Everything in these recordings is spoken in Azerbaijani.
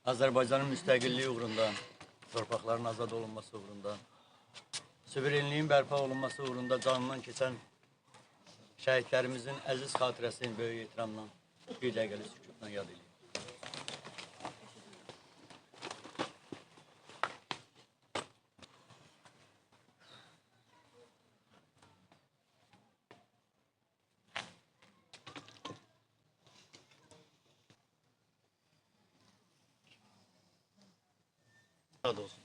Azərbaycanın müstəqilliyi uğrunda, torpaqların azad olunması uğrunda, suverenliyin bərpa olunması uğrunda canından keçən şəhidlərimizin əziz xatirəsini böyük ehtiramla bir dəqiqəlik sükutla yad edilir. Sağ olsun.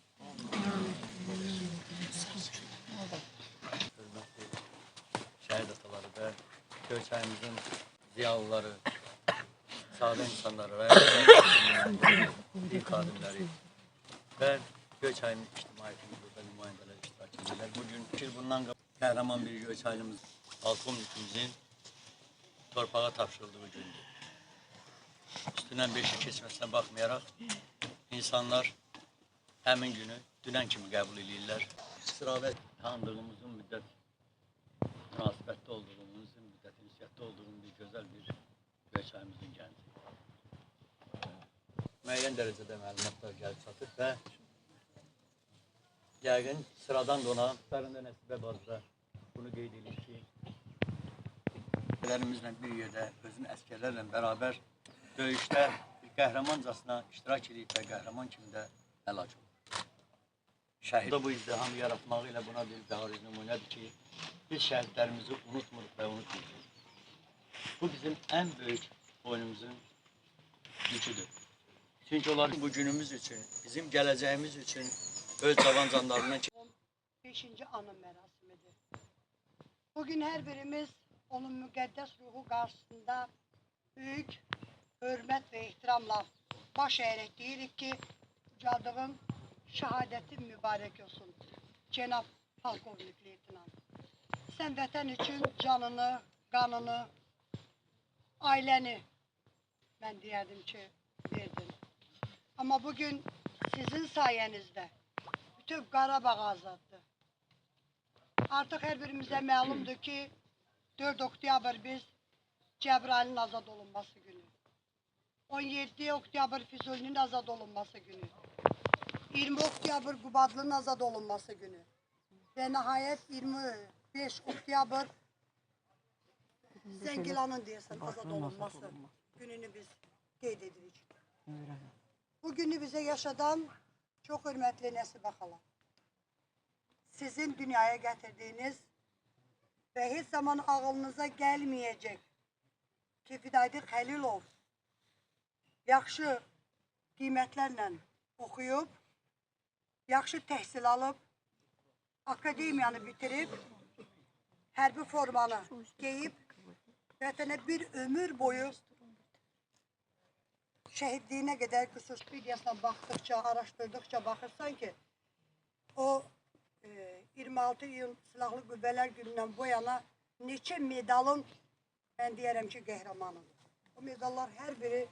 Hörmətli şəhid ataları və Göyçayımızın ziyalıları, sadə insanları, din xadimləri və Göyçayımız ictimaiyyətinin burada nümayəndələr iştirak edirlər. Bugün bundan qəhrəman bir Göyçaylımız, polkovnikimizin torpağa tapşırıldığı gündür. Üstündən 5 il keçməsinə baxmayaraq, insanlar həmin günü dünən kimi qəbul edirlər. Sıravət tanıdığımızın müddət münasibətdə olduğumuz, müddət ünsiyyətdə olduğumuz bir gözəl bir Göyçayımızın gənci. Müəyyən dərəcədə məlumatlar gəlib çatıb və yəqin sıradan qonaqlarında Nəsibə bazda bunu qeyd edir ki, ələrimizlə bir yerdə, özün əskərlərlə bərabər döyüşdə qəhrəmancasına iştirak edib və qəhrəman kimi də əlac olur. Şəhid bu izdihamı yaratmağı ilə buna bir bariz nümunədir ki, biz şəhidlərimizi unutmuruq və unutmuruq. Bu bizim ən böyük boynumuzun yüküdür. Çünki onlar bu günümüz üçün, bizim gələcəyimiz üçün öz cavan canlarından 5-ci anım mərasimidir. Bugün hər birimiz onun müqəddəs ruhu qarşısında böyük hörmət və ehtiramla baş əyərək deyirik ki, ucaldığın şəhadətin mübarək olsun, Cənab Polkovnik Leytenant. Sən vətən üçün canını, qanını, ailəni, mən deyərdim ki, verdin. Amma bugün sizin sayənizdə bütün Qarabağ azaddır. Artıq hər birimizə məlumdur ki, 4 oktyabr biz Cəbrayılın azad olunması günü, 17 oktyabr Füzulinin azad olunması günü, 20 oktyabr Qubadlının azad olunması günü və nəhayət 25 oktyabr Zəngilanın deyəsən azad olunması gününü biz qeyd edirik. Bu günü bizə yaşadan çox hörmətli Nəsibə xala, sizin dünyaya gətirdiyiniz və heç zaman ağlınıza gəlməyəcək ki, Fidadi Xəlilov yaxşı qiymətlərlə oxuyub, yaxşı təhsil alıb, akademiyanı bitirib, hərbi formanı geyib, vətənə bir ömür boyu şəhidliyinə qədər qüsurspidiyasına baxdıqca, araşdırdıqca baxırsan ki, o 26 iyun Silahlı Qüvvələr günündən bu yana neçə medalın, mən deyərəm ki, qəhrəmanıdır. O medallar hər biri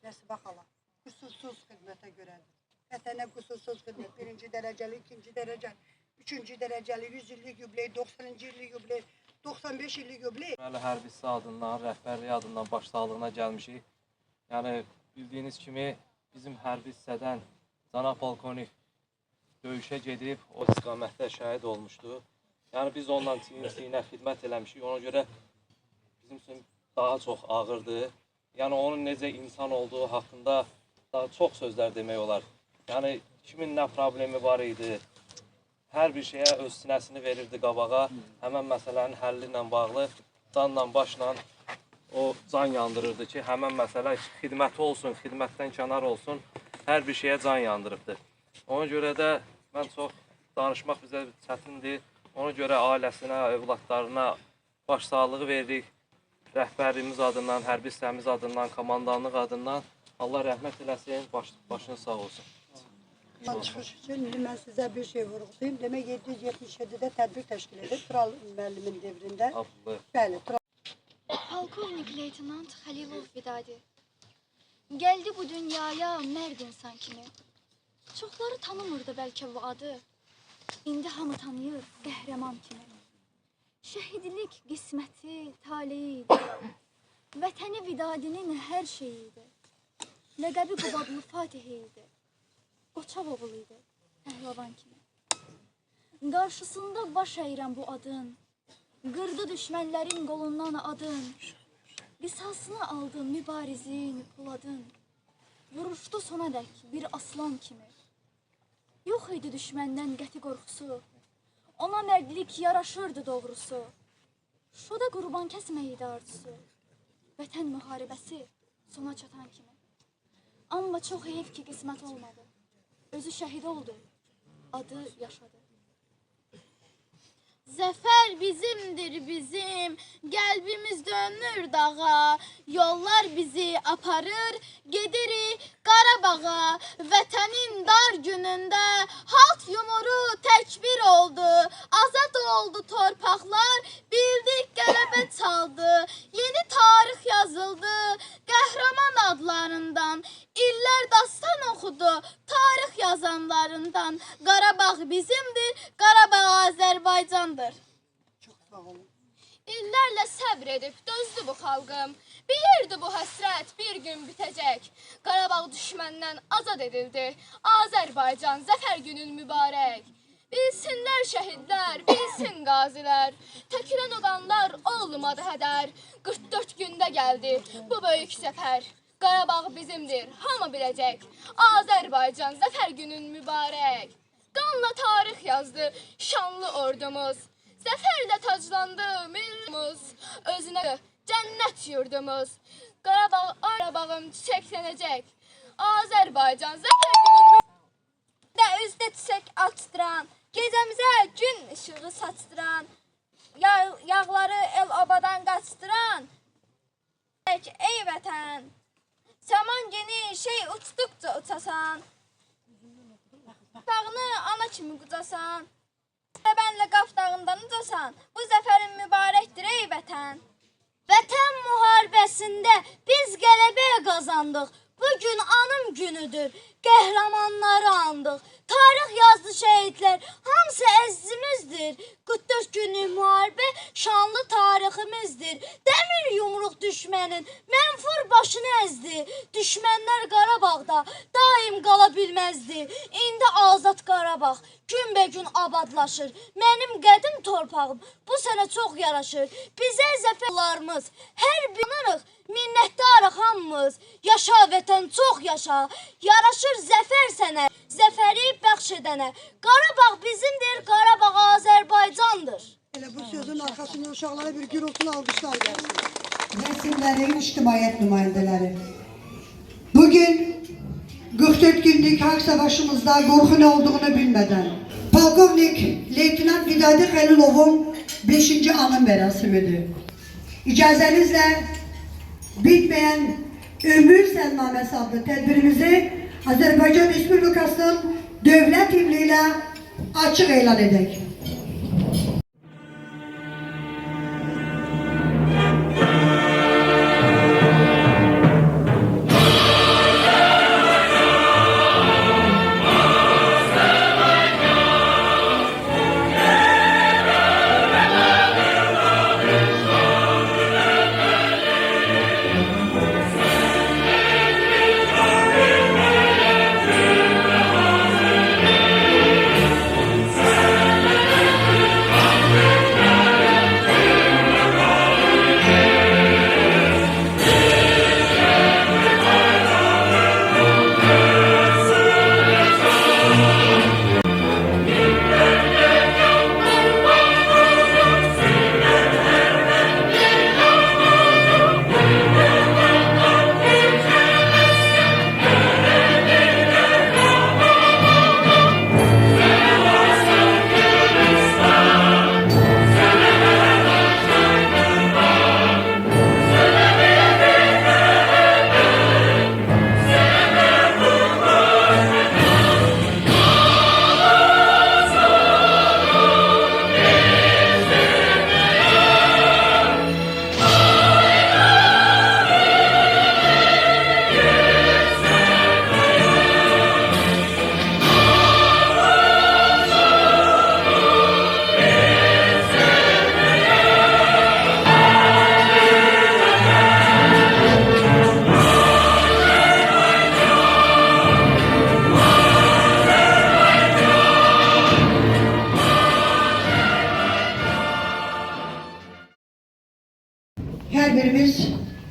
Nəsibə xala, qüsursuz xidmətə görədir. Vətənə qüsursuz xidmət, 1-ci dərəcəli, 2-ci dərəcəli, 3-cü dərəcəli, 100 illik yubiley, 90-cı illik yubiley, 95 illik yubiley. Hərbisi adından, rəhbərliyi adından başsağlığına gəlmişik. Yəni, bildiyiniz kimi bizim hərbi hissədən Cənab Polkovnik döyüşə gedib, o istiqamətdə şəhid olmuşdu. Yəni, biz onunla çiyin-çiyinə xidmət eləmişik, ona görə bizim üçün daha çox ağırdır. Yəni, onun necə insan olduğu haqqında daha çox sözlər demək olar. Yəni, kimin nə problemi var idi, hər bir şeyə öz sinəsini verirdi qabağa, həmən məsələnin həlli ilə bağlı canla, başla o can yandırırdı ki, həmən məsələ xidməti olsun, xidmətdən kənar olsun, hər bir şeyə can yandırıbdır. Ona görə də mən çox danışmaq bizə çətindir. Ona görə ailəsinə, övladlarına başsağlığı veririk. Rəhbərliyimiz adından, hərbi hissəmiz adından, komandanlıq adından Allah rəhmət eləsin, başınız sağ olsun. Çıxış üçün mən sizə bir şey vurğulayayım. Demək 777-də tədbir təşkil edib Tural müəllimin devrində. Bəli, Polkovnik Leytenant Xəlilov Fidadi gəldi bu dünyaya mərd insan kimi. Çoxları tanımırdı bəlkə bu adı. İndi hamı tanıyır qəhrəman kimi. Şəhidlik qisməti, taleyi idi. Vətəni Vidadinin hər şeyi idi. Ləqəbi Qubadlı Fatih idi. Qoçaq oğlu idi, pəhləvan kimi. Qarşısında baş əyirəm bu adın. Qırdı düşmənlərin qolundan adın. Qisasını aldı mübarizin, poladın. Vuruşdu sona dək bir aslan kimi. Yox idi düşməndən qəti qorxusu. Ona mərdlik yaraşırdı doğrusu. Şoda qurban kəsməydi arzusu. Vətən müharibəsi sona çatan kimi. Amma çox heyif ki qismət olmadı. Özü şəhid oldu, adı yaşadı. Zəfər bizimdir bizim, qəlbimiz dönür dağa, yollar bizi aparır, gedirik Qarabağa. Vətənin dar günündə halk yumuru təkbir oldu, azad oldu torpaqlar, bildik qələbə çaldı, yeni tarix yazıldı, qəhrəman adlarından, illər dastan oxudu, tarix yazanlarından. Qarabağ bizimdir, Qarabağ Azərbaycandır. Çox sağ olun. İllərlə səbr edib dözdü bu xalqım. Bilirdi bu həsrət bir gün bitəcək. Qarabağ düşməndən azad edildi. Azərbaycan zəfər günün mübarək. Bilsinlər şəhidlər, bilsin qazilər. Tökülən o qanlar olmadı hədər. 44 gündə gəldi bu böyük zəfər. Qarabağ bizimdir, hamı biləcək. Azərbaycan zəfər günün mübarək. Qanla tarix yazdı şanlı ordumuz. Zəfərlə taclandı millimiz. Özünə cənnət yurdumuz. Qarabağım çiçəklənəcək. Azərbaycan zəfər günün üzdə çiçək açdıran, gecəmizə gün işığı saçdıran, yağları el obadan qaçdıran. Ey vətən, saman geniş şey uçduqca uçasan, dağını ana kimi qucasan, bənlə qaf dağından ucasan, bu zəfərin mübarəkdir ey vətən. Vətən müharibəsində biz qələbə qazandıq, bugün anım günüdür, qəhrəmanları andıq. Tarix yazdı şəhidlər, hamısı əzizimizdir. 44 günlük müharibə şanlı tariximizdir. Dəmir yumruq düşmənin mənfur başını əzdi. Düşmənlər Qarabağda daim qala bilməzdi. İndi azad Qarabağ günbəgün abadlaşır. Mənim qədim torpağım bu sənə çox yaraşır. Bizə zəfərlərimiz hər binarıq, minnətdarıq hamımız. Yaşa vətən, çox yaşa. Yaraşır zəfər sənə, zəfəri bəxş edənə. Qarabağ bizimdir, Qarabağ Azərbaycandır. Elə bu sözün arxasında uşaqlara bir gürültülü alqışlar gəlsin. Rəsmlərin ictimaiyyət nümayəndələri. Bugün 44 günlük haqq savaşımızda qorxu nə olduğunu bilmədən Polkovnik Leytenant Vidadi Xəlilovun 5-ci anım mərasimidir. İcazənizlə bitməyən Ömür Səlnaməsi adlı tədbirimizi Azərbaycan Respublikasının dövlət himni ilə açıq elan edək.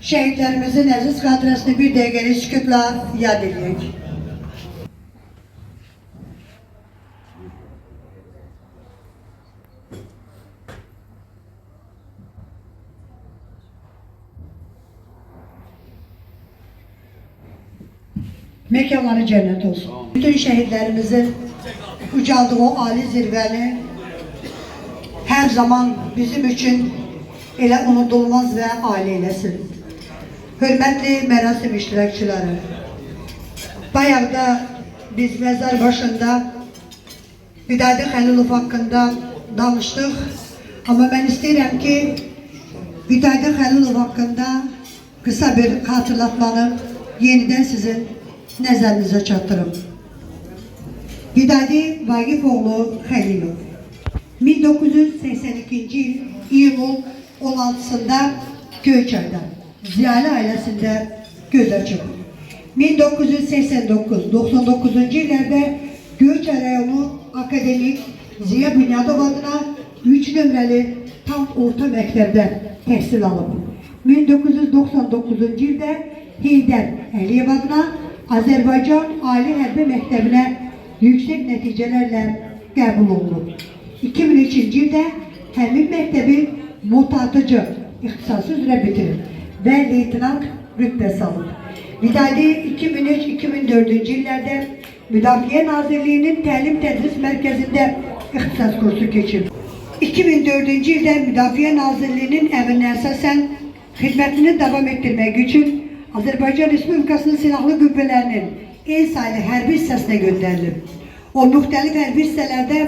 şehitlerimizin aziz kadresini bir dəqiqəlik sükutla yad edək. Mekanları cennet olsun. Bütün şehitlerimizin ucaldığı o âli zirvəni her zaman bizim için elə unudulmaz ve âli eylesin. Hürmetli merasim iştirakçıları, bayağı da biz mezar başında Hüdayi Xəlilov hakkında danıştık. Ama ben isterim ki Hüdayi Xəlilov hakkında kısa bir hatırlatmanı yeniden sizin nəzərinizə çatdırım. Hüdayi Vaqifoğlu Xəlilov 1982 yıl iyulun 16'sında Göyçay'da Ziyali ailesinde göz açıp 1989-99 yıllarda Göyçay rayonu akademik Ziya Bünyadov adına 3 nömrəli tam orta məktəbdə təhsil alıb. 1999 yılda Heydər Əliyev adına Azərbaycan Ali Hərbi Məktəbinə yüksek nəticələrlə qəbul olunub. 2003 yılda həmin məktəbi mutatıcı ixtisası üzrə bitirib və leytenant rütbəsi alıb. Hüdayi 2003-2004 yıllarda Müdafiə Nazirliyinin Təlim Tədris Mərkəzində ixtisas kursu keçib. 2004 yılda Müdafiə Nazirliyinin əmrinə əsasən xidmətini davam etdirmək üçün Azərbaycan Respublikasının Silahlı Qüvvələrinin en sayılı hərbi hissəsinə göndərilib. O müxtəlif hərbi hissələrdə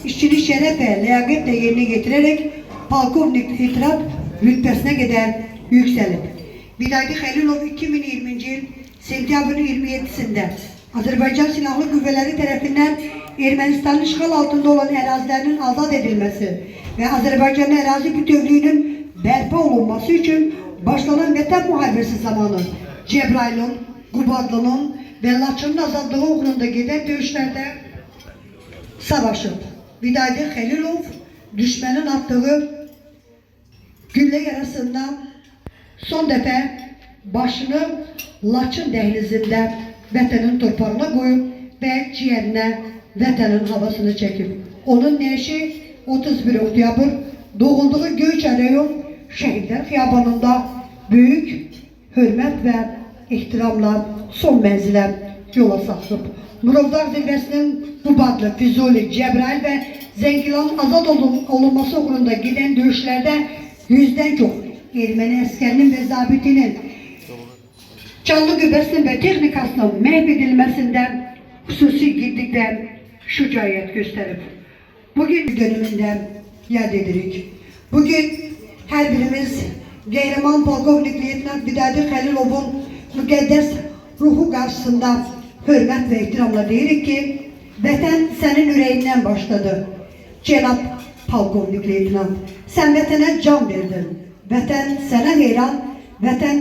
işçilik şərəf və ləyaqətlə yerinə getirərək polkovnik itirat rütbəsinə qədər yüksəlib. Hüdayi Xəlilov 2020 yıl sentyabrın 27'sində Azərbaycan Silahlı Qüvvələri tərəfindən Ermənistanın işğal altında olan ərazilərinin azad edilməsi və Azərbaycanın ərazi bütövlüyünün bərpa olunması üçün başlanan Vətən müharibəsi zamanı Cəbrayılın, Qubadlının və Laçının azadlığı uğrunda gedən döyüşlərdə savaşıb. Hüdayi Xəlilov düşmənin atdığı güllə yarasından son dəfə başını Laçın dəhlizində vətənin torpağına qoyub və ciğərinə vətənin havasını çəkib. Onun nəşi 31 oktyabr doğulduğu Göyçay rayon Şəhidlər Xiyabanında büyük hürmet ve ehtiramla son mənzilə yola saxlıb. Murovdağ zirvəsinin Qubadlı, Füzuli, Cəbrayıl və Zəngilanın azad olunması uğrunda gedən döyüşlərdə 100'den çox erməni əskərinin və zabitinin canlı qüvvəsinin və texnikasının məhv edilməsində xüsusi igidlikdən şücaət göstərib. Bugün dönümündə yad edirik. Bugün her birimiz Qəhrəman polkovnik leytenant Hüdayi Xəlilovun müqəddəs ruhu qarşısında hürmet ve ehtiramla deyirik ki, vətən sənin ürəyindən başladı. Cenab polkovnik leytenant, sən vətənə can verdin. Vətən sənə heyran, vətən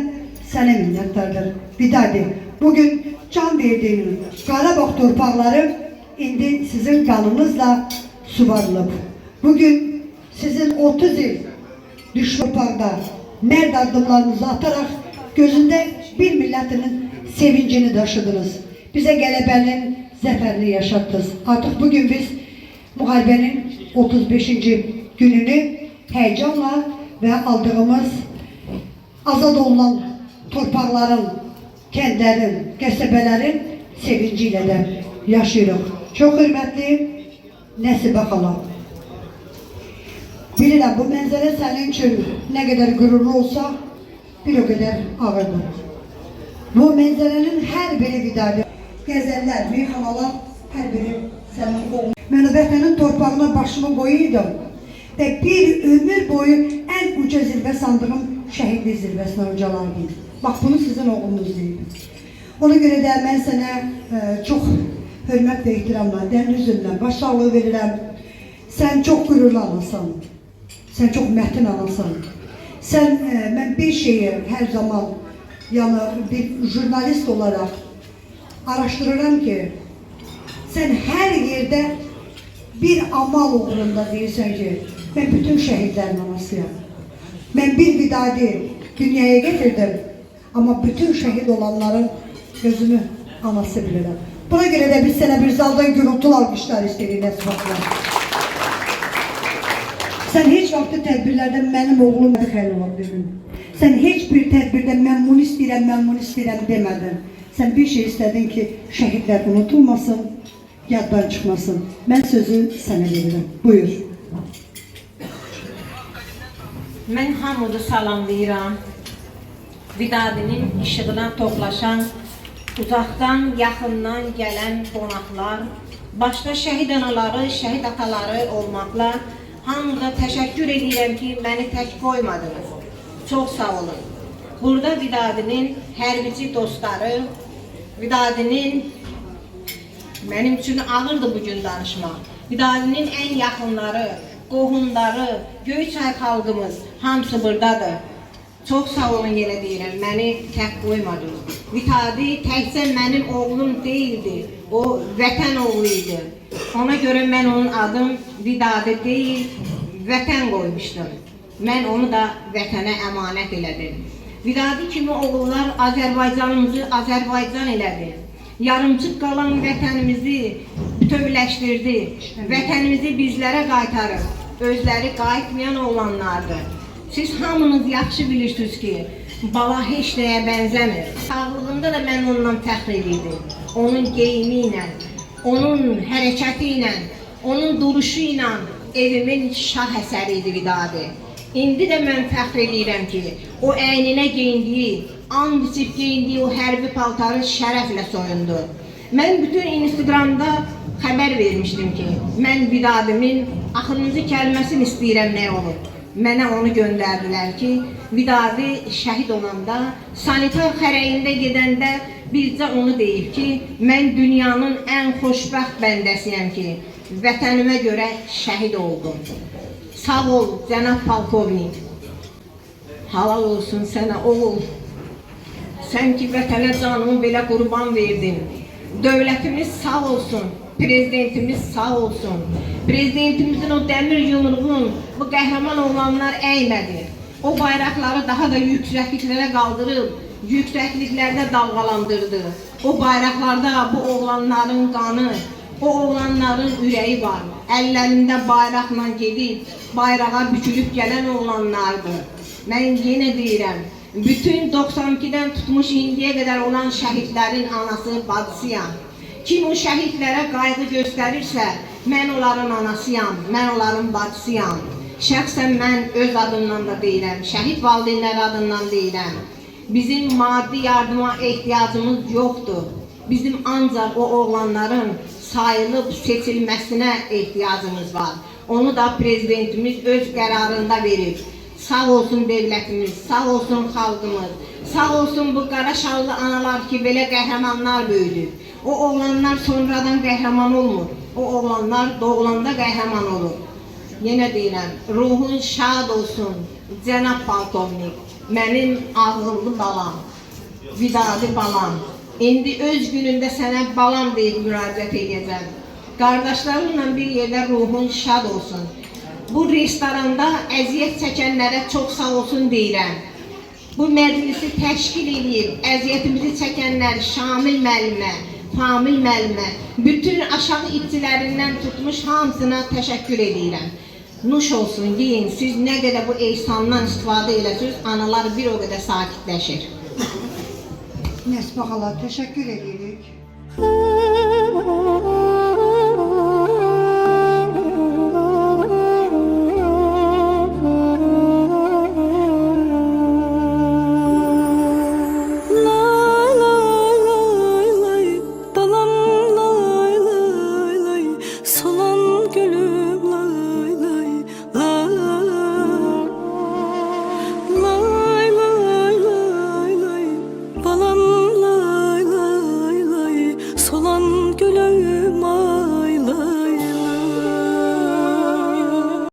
sənə minnətdardır. Hüdayi, bugün can verdiğiniz Qarabağ torpaqları indi sizin kanınızla suvarılıb. Bugün sizin 30 yıl düşmanlarda mərd addımlarınızı atarak gözünde bir milletinin sevincini taşıdınız. Bize qələbənin zəfərini yaşattınız. Artık bugün biz müharibənin 35. gününü heyecanla ve aldığımız azad olunan torpaqların, kəndlərin, qəsəbələrin sevinciyle de yaşayırıq. Çok hürmetli Nəsibə xala. Bilirəm, bu mənzərə sənin üçün nə qədər qürurlu olsa, bir o qədər ağırdır. Bu mənzərənin hər biri Hüdayi. Gəzəllər, meyxanalar, hər biri sənin oğlun. Mən vətənin torpağına başımı qoyuydum və bir ömür boyu ən uca zirvə sandığım şəhidlik zirvəsinə ucalardım. Bax, bunu sizin oğlunuz deyil. Ona görə də mən sənə çox hürmet ve ehtiramla, dərin üzümlə, başsağlığı verirəm. Sən çox qürurlu anasan. Sen çok məhdin anasan. Sen, ben bir şeyi her zaman, yani bir jurnalist olarak araştırıram ki, sen her yerde bir amal uğrunda deyirsən ki, ben bütün şehitlerin anasıyam. Ben bir Hüdayi dünyaya getirdim Ama bütün şehit olanların gözünü anası bilirler. Buna göre de biz sene bir zaldan gürültülü alkışlar istedik Nesbat'la. Sen hiç vakti tedbirlərdə benim oğlum xeyli var dedin. Sen hiçbir tedbirde memnun istəyirəm demedin. Sen bir şey istedin ki şehitler unutulmasın, yaddan çıkmasın. Ben sözü sana veririm. Buyur. Mən hamını salamlayıram. Vidadinin işığına toplaşan, uzaqdan, yaxından gələn qonaqlar, başda şəhid anaları, şəhid ataları olmaqla hamıda təşəkkür edirəm ki, məni tək qoymadınız. Çox sağ olun. Burada Vidadinin hərbici dostları, Vidadinin mənim üçün ağırdı bugün danışmaq. Vidadinin ən yaxınları, qohumları, Göyçay xalqımız hamısı buradadır. Çox sağ olun yenə deyirəm, məni tək qoymadınız. Vidadi təkcə mənim oğlum deyildi, o vətən oğlu idi. Ona görə mən onun adım Vidadi deyil, vətən qoymuşdum. Mən onu da vətənə əmanət elədim. Vidadi kimi oğullar Azərbaycanımızı Azərbaycan elədi. Yarımçıq qalan vətənimizi bütövləşdirdi. Vətənimizi bizlərə qaytarıb, özləri qayıtmayan oğlanlardır. Siz hamınız yaxşı bilirsiniz ki, bala heç nəyə bənzəmir. Sağlığında da mən ondan fəxr edirdim. Onun geyimi ilə, onun hərəkəti ilə, onun duruşu ilə evimin şah əsəri idi Vidadi. İndi də mən fəxr edirəm ki, o əyninə geyindiyi, and içib geyindiyi o hərbi paltarı şərəflə soyundu. Mən bütün Instagramda xəbər vermişdim ki, mən Vidadimin axırıncı kəlməsini istəyirəm nə olur. Mənə onu göndərdilər ki, Vidadi şəhid olanda, sanitar xərəyində gedəndə bircə onu deyib ki, mən dünyanın ən xoşbəxt bəndəsiyəm ki, vətənimə görə şəhid oldum. Sağ ol, cənab polkovnik. Halal olsun sənə oğul. Sən ki, vətənə canımı belə qurban verdin. Dövlətimiz sağ olsun. Prezidentimiz sağ olsun. Prezidentimizin o dəmir yumruğun bu qəhrəman oğlanlar əymədi. O bayraqları daha da yüksəkliklərə qaldırıb, yüksəkliklərdə dalğalandırdı. O bayraqlarda bu oğlanların qanı, o oğlanların ürəyi var. Əllərində bayraqla gedib, bayrağa bükülüb gələn oğlanlardır. Mən yenə deyirəm, bütün 92-dən tutmuş indiyə qədər olan şəhidlərin anası, bacısıyam. Kim o şəhidlərə qayğı göstərirsə, mən onların anasıyam, mən onların bacısıyam. Şəxsən mən öz adımdan da deyirəm, şəhid valideynlər adından deyirəm. Bizim maddi yardıma ehtiyacımız yoxdur. Bizim ancaq o oğlanların sayılıb seçilməsinə ehtiyacımız var. Onu da prezidentimiz öz qərarında verib. Sağ olsun devlətimiz, sağ olsun xalqımız, sağ olsun bu qara şallı analar ki, belə qəhrəmanlar böyüdür. O oğlanlar sonradan qəhrəman olmur. O oğlanlar doğulanda qəhrəman olur. Yenə deyirəm, ruhun şad olsun, cənab polkovnik, mənim ağıllı balam, Vidadi balam. İndi öz günündə sənə balam deyib müraciət edəcəm. Qardaşlarımla bir yerdə ruhun şad olsun. Bu restoranda əziyyət çəkənlərə çox sağ olsun deyirəm. Bu məclisi təşkil edib, əziyyətimizi çəkənlər Şamil müəllimə, Famil müəllimə, bütün aşağı itçilərindən tutmuş hamısına təşəkkür edirəm. Nuş olsun, deyin, siz nə qədər bu ehsandan istifadə eləsiniz, analar bir o qədər sakitləşir. Nesbah hala, teşekkür edirik.